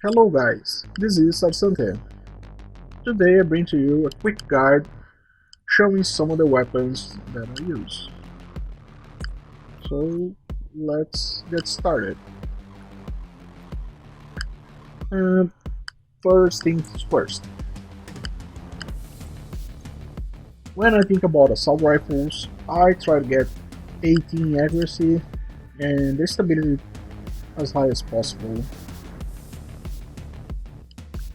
Hello guys, this is Sarsante. Today I bring to you a quick guide showing some of the weapons that I use. So let's get started. And first things first. When I think about assault rifles, I try to get 18 accuracy and the stability as high as possible.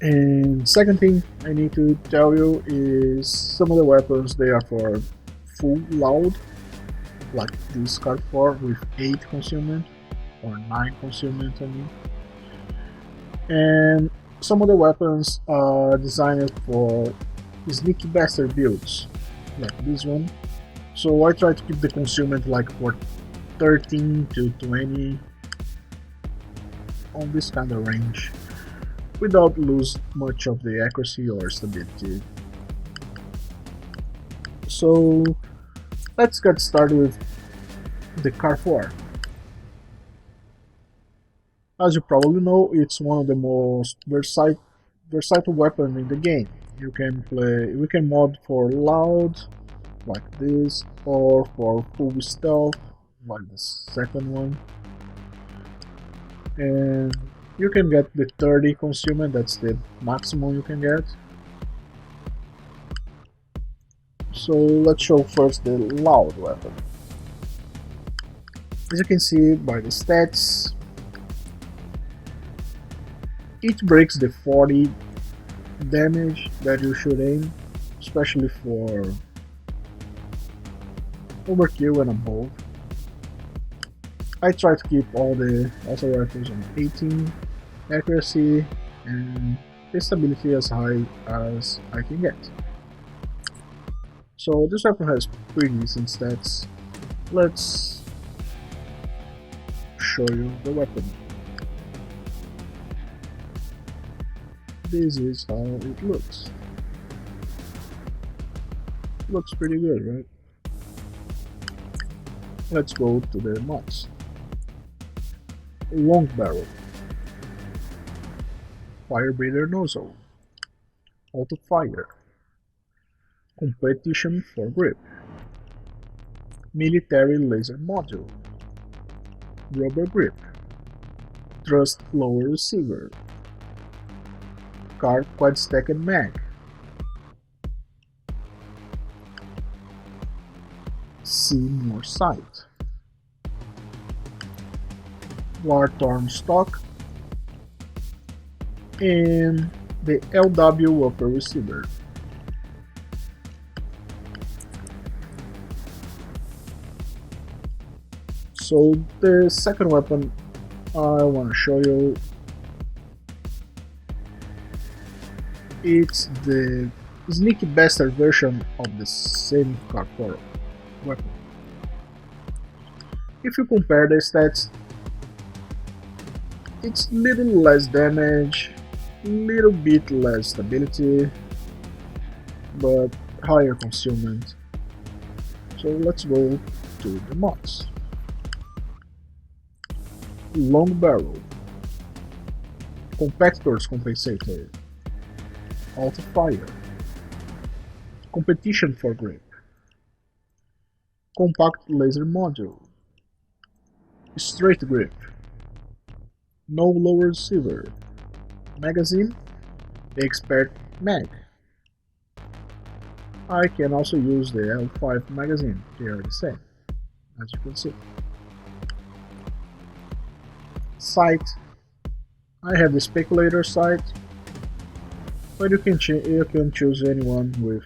And second thing I need to tell you is some of the weapons they are for full loud, like this CAR4 with 8 concealment or 9 concealment I mean. And some of the weapons are designed for sneaky bastard builds, like this one. So I try to keep the concealment like for 13 to 20 on this kind of range, without lose much of the accuracy or stability. So let's get started with the CAR4. As you probably know, it's one of the most versatile weapons in the game. We can mod for loud, like this, or for full stealth, like the second one. And you can get the 30 concealment, that's the maximum you can get. So let's show first the loud weapon. As you can see by the stats, it breaks the 40 damage that you should aim, especially for overkill and above. I try to keep all the assault rifles on 18 accuracy and the stability as high as I can get. So this weapon has pretty decent stats. Let's show you the weapon. This is how it looks. Looks pretty good, right? Let's go to the mods. Long barrel, fire breather nozzle, auto fire, competition for grip, military laser module, rubber grip, thrust lower receiver, CAR quad stacked mag, see more sight, war torn stock, and the LW upper receiver. So the second weapon I want to show you, it's the sneaky bastard version of the same CAR4 weapon. If you compare the stats, it's little less damage, little bit less stability, but higher concealment. So let's go to the mods. Long barrel, compactors compensator, auto fire, competition for grip, compact laser module, straight grip, no lower receiver, magazine, expert mag. I can also use the L5 magazine, they are the same, as you can see. Sight, I have the speculator sight, but you can choose anyone with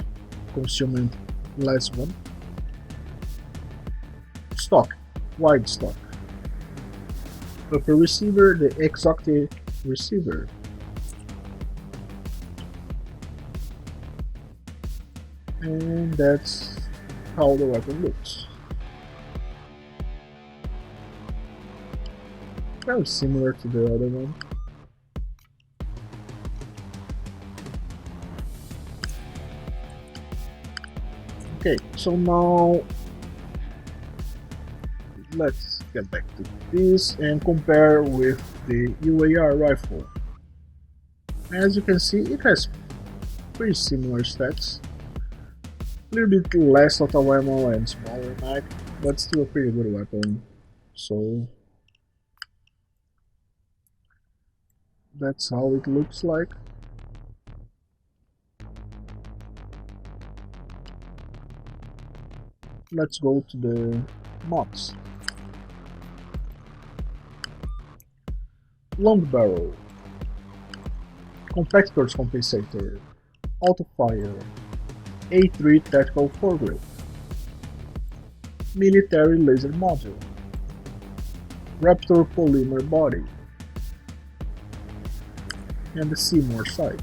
concealment less one. Stock, wide stock. Upper receiver, the exotic receiver. And that's how the weapon looks. Very similar to the other one. Okay, so now let's get back to this and compare with the UAR rifle. As you can see, it has pretty similar stats. A little bit less auto ammo and smaller mag, but still a pretty good weapon. So that's how it looks like. Let's go to the mods. Long barrel, compactors compensator, auto fire, A3 tactical foregrip, military laser module, Raptor polymer body, and the Seymour sight.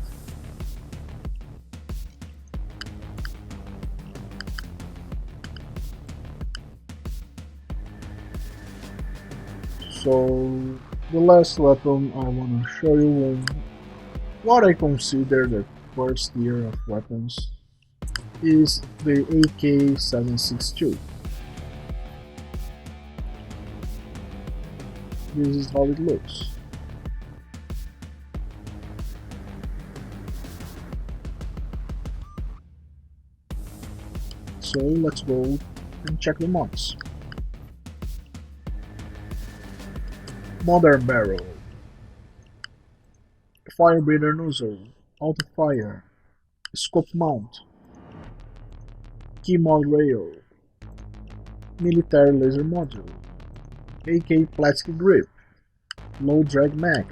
So the last weapon I want to show you, and what I consider the first tier of weapons, is the AK-762. This is how it looks. So let's go and check the mods. Modern barrel, fire breather nozzle, auto fire, scope mount, key mod rail, military laser module, AK plastic grip, low drag mag,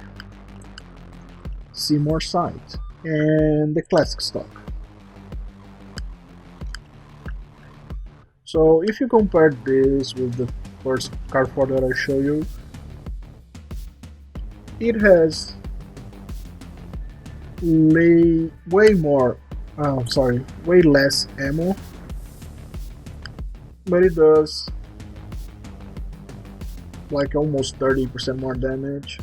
Seymour sight, and the classic stock. So if you compare this with the first CAR4 that I show you, it has way less ammo, but it does like almost 30% more damage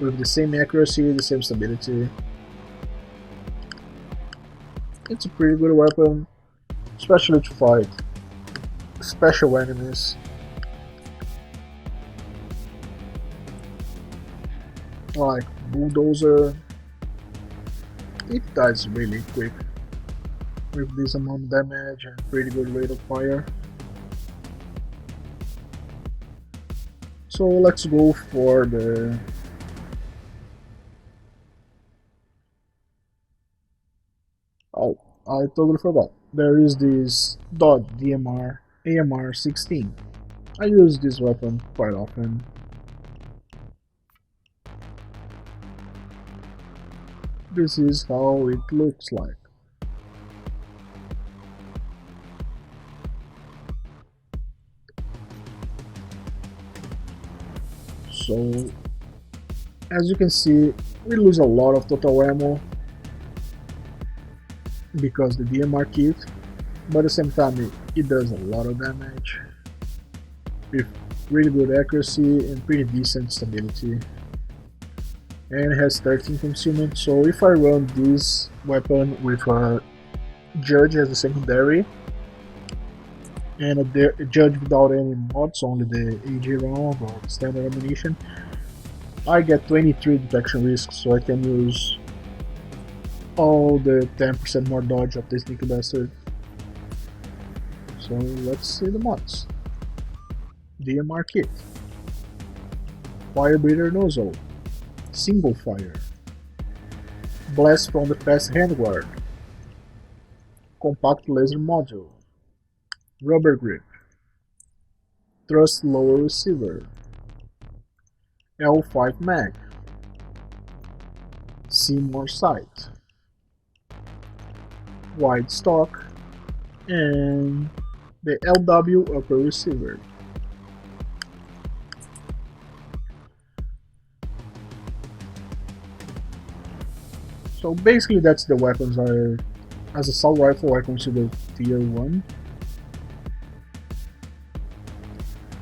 with the same accuracy, the same stability. It's a pretty good weapon, especially to fight special enemies like Bulldozer. It dies really quick with this amount of damage and pretty good rate of fire. So let's go for the oh, I totally forgot. There is this Dodge DMR AMR16. I use this weapon quite often. This is how it looks like. So, as you can see, we lose a lot of total ammo because the DMR kit, but at the same time it does a lot of damage with really good accuracy and pretty decent stability. And it has 13 concealment, so if I run this weapon with a judge as a secondary and a judge without any mods, only the AG round or standard ammunition, I get 23 detection risk, so I can use all the 10% more dodge of this sneaky bastard. So let's see the mods. DMR kit, fire breather nozzle, single fire, blast from the past handguard, compact laser module, rubber grip, thrust lower receiver, L5 mag, Seymour sight, wide stock, and the LW upper receiver. So basically that's the weapons as assault rifle I consider tier 1.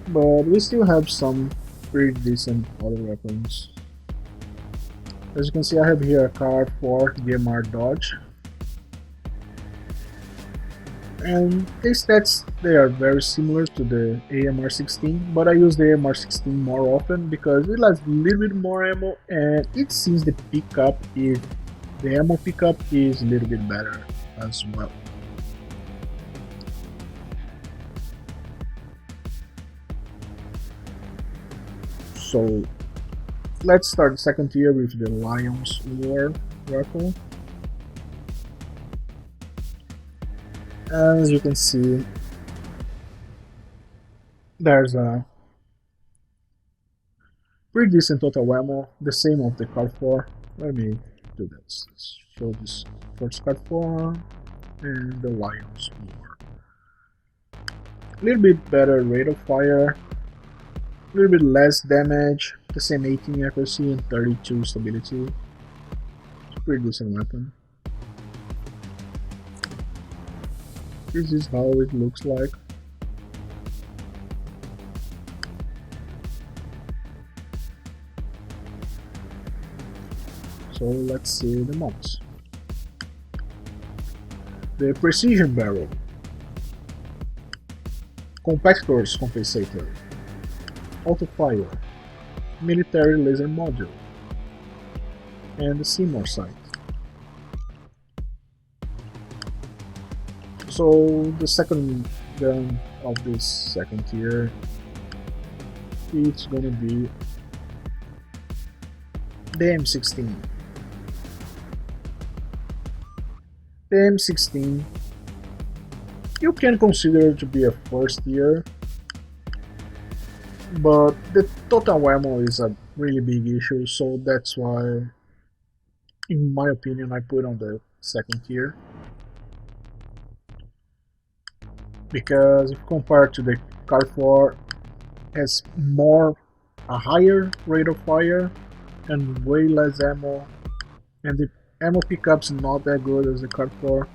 But we still have some pretty decent other weapons. As you can see, I have here a CAR4 DMR Dodge. And the stats, they are very similar to the AMR16, but I use the AMR16 more often because it has a little bit more ammo, and it seems the ammo pickup is a little bit better as well. So let's start the second tier with the Lion's War rifle. As you can see, there's a pretty decent total ammo, the same of the CAR4. Let me do this. Let's show this first CAR4 and the Lion's War. A little bit better rate of fire, a little bit less damage, the same 18 accuracy and 32 stability. It's a pretty decent weapon. This is how it looks like. So let's see the mods. The Precision Barrel, Compactor's Compensator, Auto Fire, Military Laser Module, and the CMOR sight. So the second gun of this second tier, it's gonna be the M16. The M16 you can consider to be a first tier, but the total ammo is a really big issue, so that's why, in my opinion, I put on the second tier. Because if compared to the CAR4, has a higher rate of fire and way less ammo, and the ammo pickup's not that good as the CAR4,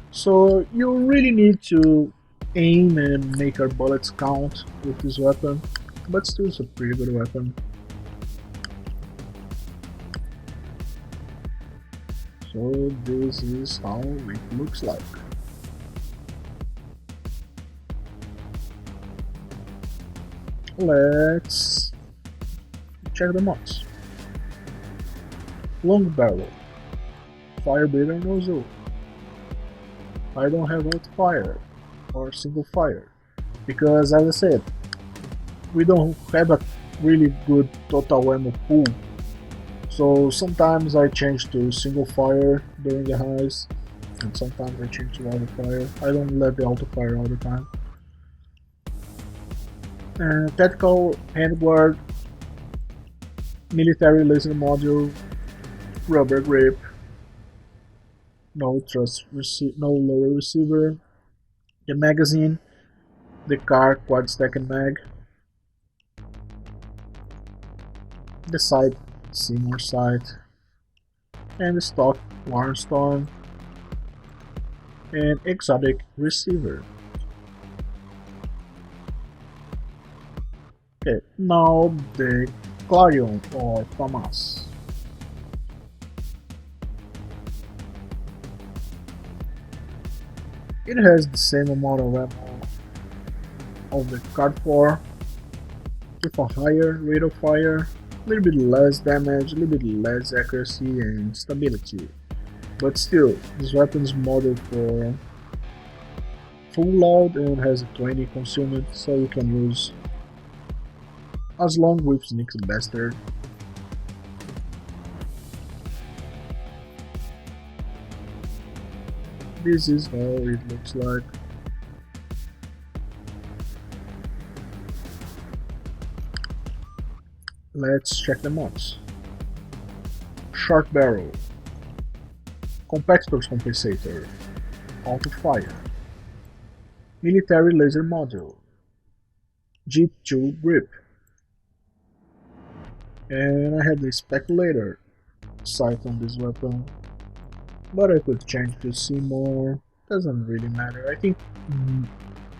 so you really need to aim and make your bullets count with this weapon, but still it's a pretty good weapon. So this is how it looks like. Let's check the mods. Long barrel, fire breather nozzle. I don't have auto fire or single fire because, as I said, we don't have a really good total ammo pool. So sometimes I change to single fire during the highs, and sometimes I change to auto fire. I don't let the auto fire all the time. Tactical handguard, military laser module, rubber grip, no lower receiver, the magazine, the CAR quad stack and mag, the sight, CMOR sight, and the stock Warnstorm, and exotic receiver. Okay, now the Clarion or FAMAS. It has the same amount of ammo of the CAR4 with a higher rate of fire, a little bit less damage, a little bit less accuracy and stability. But still, this weapon is modeled for full loud and has a 20 concealment, so you can use as long with Sneak's Bastard. This is how it looks like. Let's check the mods. Short barrel, Compactor's Compensator, Auto Fire, Military Laser Module, G2 Grip, and I have the Speculator sight on this weapon, but I could change to CMOR, doesn't really matter. I think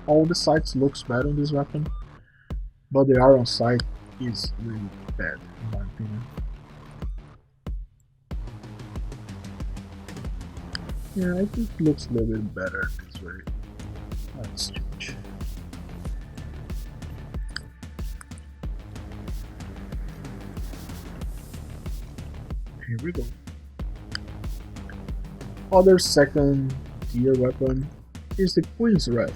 all the sights looks bad on this weapon, but the iron sight is really bad in my opinion. Yeah, I think it looks a little bit better this way. Let's change. Here we go. Other second tier weapon is the Queen's Wrath.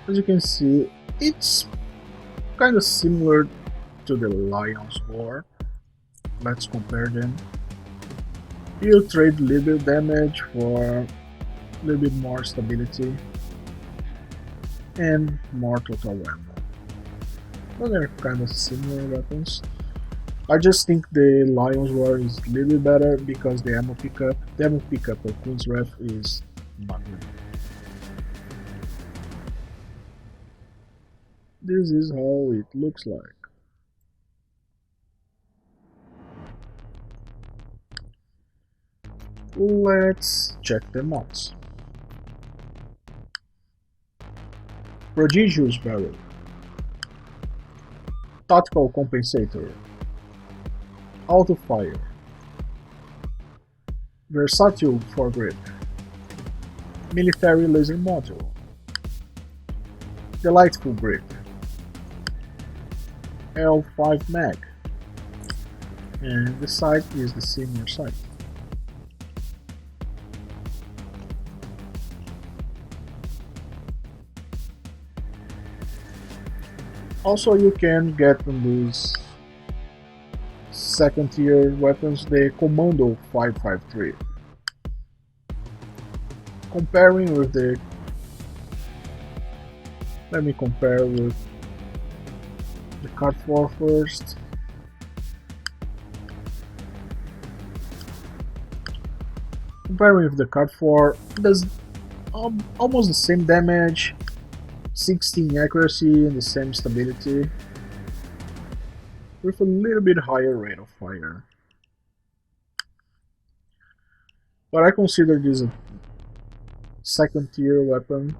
As you can see, it's kind of similar to the Lion's War. Let's compare them. You trade a little bit damage for a little bit more stability and more total ammo. But they're kind of similar weapons. I just think the Lion's War is a little bit better because the ammo pickup of Queen's Wrath is not good. This is how it looks like. Let's check the mods. Prodigious Barrel, Tactical Compensator, Auto Fire, Versatile Foregrip, Military Laser Module, Delightful Grip, L5 Mag, and the sight is the similar sight. Also, you can get on these second tier weapons the Commando 553. Comparing with the... Let me compare with the CAR4 first. Comparing with the CAR4, it does almost the same damage, 16 accuracy and the same stability, with a little bit higher rate of fire. But I consider this a second tier weapon,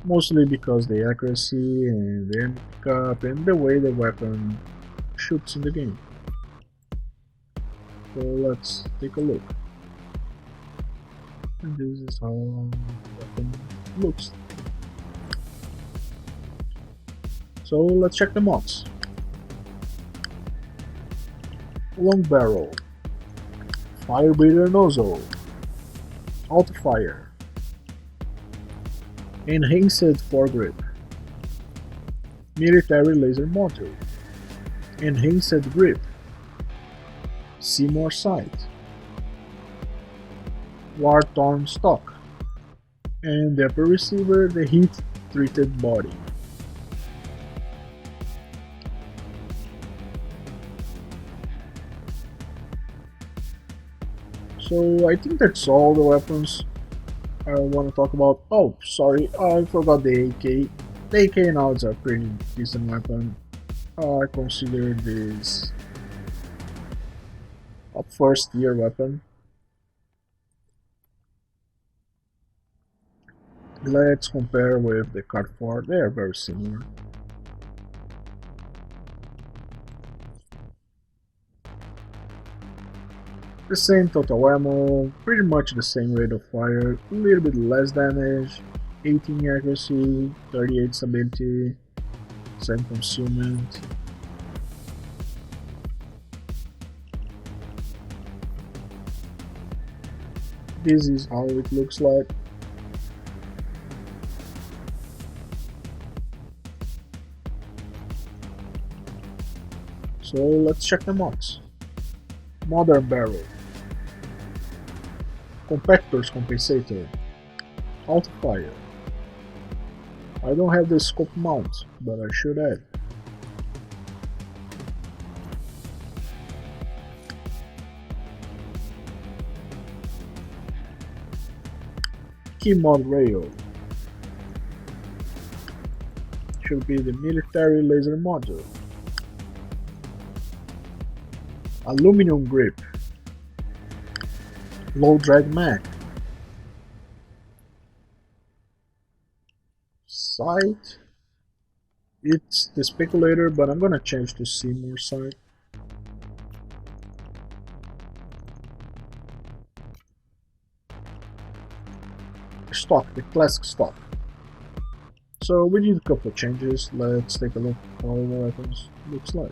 mostly because the accuracy and the ammo pickup and the way the weapon shoots in the game. So let's take a look. And this is how the weapon looks. So let's check the mods. Long Barrel, Fire Breather Nozzle, Auto Fire, Enhanced Foregrip, Military Laser Module, Enhanced Grip, Seymour Sight, War-Torn Stock, and the upper receiver, the Heat-Treated Body. So I think that's all the weapons I want to talk about. Oh, sorry, I forgot the AK. The AK now is a pretty decent weapon. I consider this a first tier weapon. Let's compare with the CAR4. They are very similar. The same total ammo, pretty much the same rate of fire, a little bit less damage, 18 accuracy, 38 stability, same concealment. This is how it looks like. So let's check the mods. Modern Barrel, Compactor's Compensator, Auto Fire. I don't have the scope mount, but I should add. Key Mod Rail, should be the Military Laser Module. Aluminum Grip, Low Drag Mag, Sight, it's the Speculator, but I'm gonna change to Seymour Sight. stock, the classic stock. So we need a couple of changes. Let's take a look how the weapons looks like.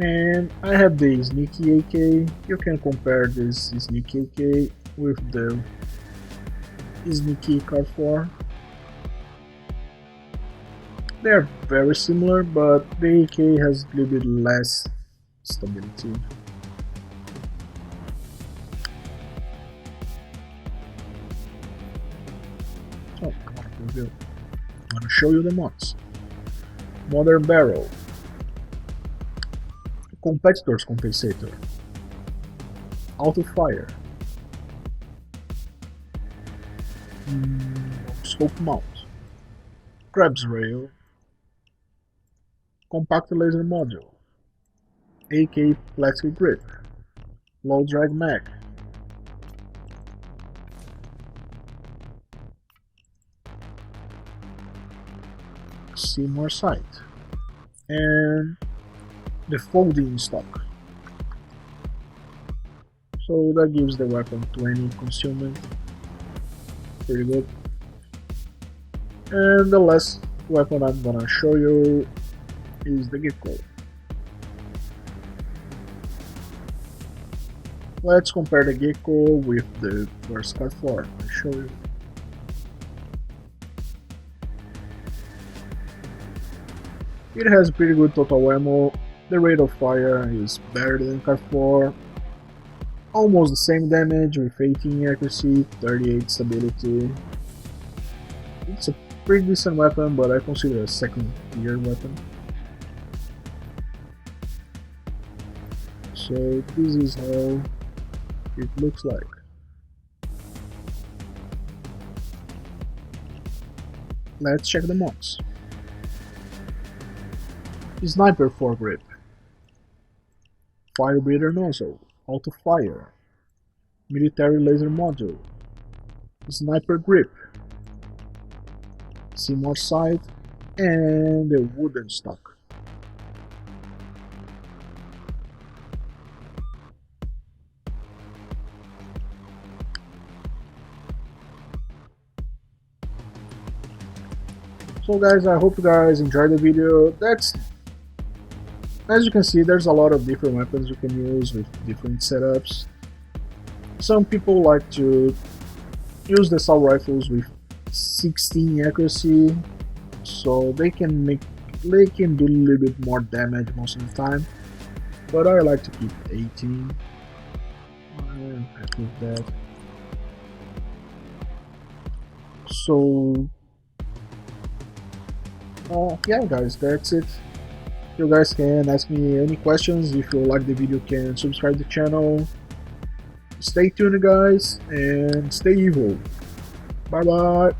And I have the sneaky AK. You can compare this sneaky AK with the sneaky CAR4. They are very similar, but the AK has a little bit less stability. Oh, come on, review. I'm gonna show you the mods. Modern Barrel. Competitor's Compensator. Auto Fire. Scope Mount. Krebs Rail. Compact Laser Module. AK Plastic Grip. Low Drag Mag. Seymour Sight. And the folding stock. So that gives the weapon 20 concealment. Pretty good. And the last weapon I'm gonna show you is the GECKO. Let's compare the GECKO with the first CAR4. I'll show you. It has pretty good total ammo. The rate of fire is better than CAR4. Almost the same damage with 18 accuracy, 38 stability. It's a pretty decent weapon, but I consider it a second tier weapon. So this is how it looks like. Let's check the mods. Sniper foregrip. Fire breather nozzle. Auto fire. Military laser module. Sniper grip. Seymour sight. And the wooden stock. So guys, I hope you guys enjoyed the video. As you can see, there's a lot of different weapons you can use with different setups. Some people like to use the assault rifles with 16 accuracy, so they can do a little bit more damage most of the time. But I like to keep 18. I'm happy with that. So yeah guys, that's it. You guys can ask me any questions. If you like the video, you can subscribe to the channel. Stay tuned guys, and stay evil. Bye bye.